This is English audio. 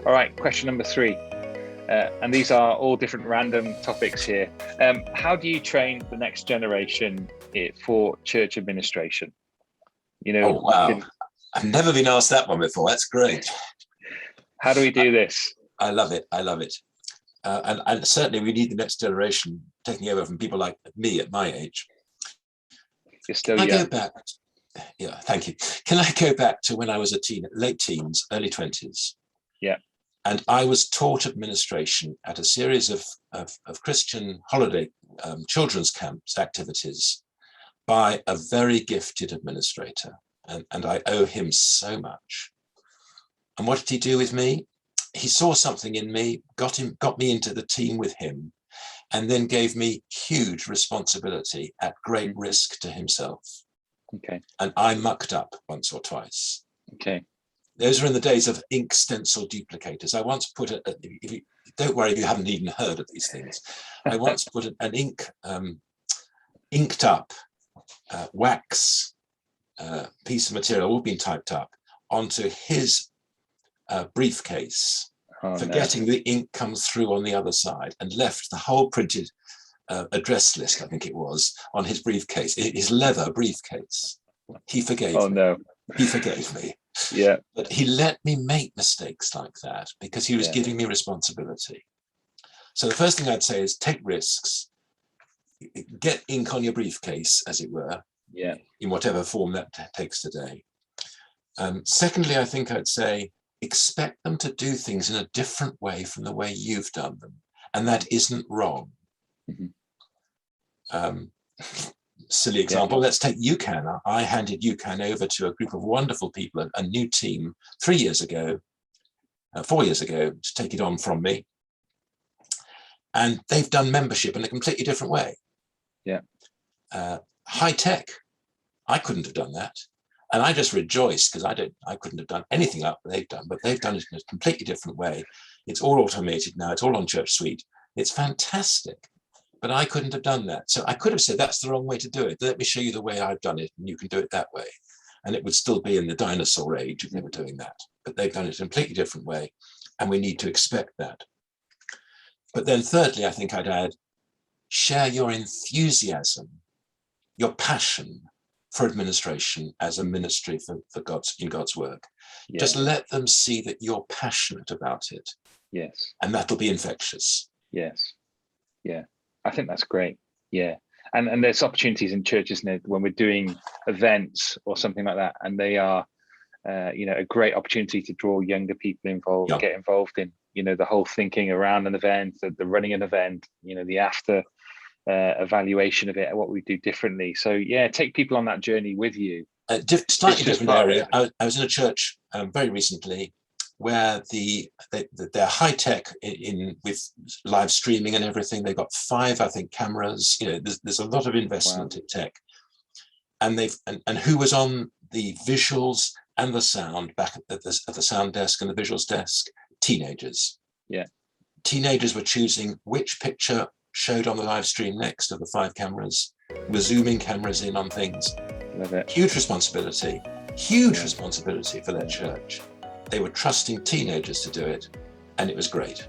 All right, question number 3. And these are all different random topics here. How do you train the next generation for church administration? Oh, wow. I've never been asked that one before. That's great. How do we do this? I love it. I love it. And certainly we need the next generation taking over from people like me at my age. You're still Can I young. go back? Yeah, thank you. Can I go back to when I was late teens, early 20s? Yeah. And I was taught administration at a series of Christian holiday children's camps activities by a very gifted administrator. And I owe him so much. And what did he do with me? He saw something in me, got me into the team with him, and then gave me huge responsibility at great risk to himself. Okay. And I mucked up once or twice. Okay. Those are in the days of ink stencil duplicators. I once put don't worry if you haven't even heard of these things. I once put an inked up wax piece of material, all been typed up, onto his briefcase, forgetting the ink comes through on the other side, and left the whole printed address list, I think it was, on his briefcase, his leather briefcase. He forgave me. No. He forgave me. Yeah. But he let me make mistakes like that because he was giving me responsibility. So the first thing I'd say is take risks, get ink on your briefcase, as it were, in whatever form that takes today. Secondly, I think I'd say expect them to do things in a different way from the way you've done them. And that isn't wrong. Silly example, let's take UCAN. I handed UCAN over to a group of wonderful people, a new team, 4 years ago, to take it on from me. And they've done membership in a completely different way. High tech, I couldn't have done that. And I just rejoice because I couldn't have done anything like what they've done, but they've done it in a completely different way. It's all automated now. It's all on Church Suite. It's fantastic, but I couldn't have done that. So I could have said, that's the wrong way to do it. Let me show you the way I've done it and you can do it that way. And it would still be in the dinosaur age if they were doing that, but they've done it in a completely different way. And we need to expect that. But then thirdly, I think I'd add, share your enthusiasm, your passion for administration as a ministry for God's work. Just let them see that you're passionate about it. Yes. And that'll be infectious. Yes. Yeah. I think that's great. Yeah. And there's opportunities in churches, isn't it, when we're doing events or something like that, and they are a great opportunity to draw younger people involved, get involved in, the whole thinking around an event, the running an event, the after evaluation of it, what we do differently. So take people on that journey with you. Slightly different area. I was in a church very recently where they're high tech with live streaming and everything. They've got 5, I think, cameras. There's a lot of investment in tech, and and who was on the visuals and the sound back at the sound desk and the visuals desk? Teenagers. Yeah, teenagers were choosing which picture showed on the live stream next of the 5 cameras. We're zooming cameras in on things. Love it. Huge responsibility for their church. They were trusting teenagers to do it, and it was great.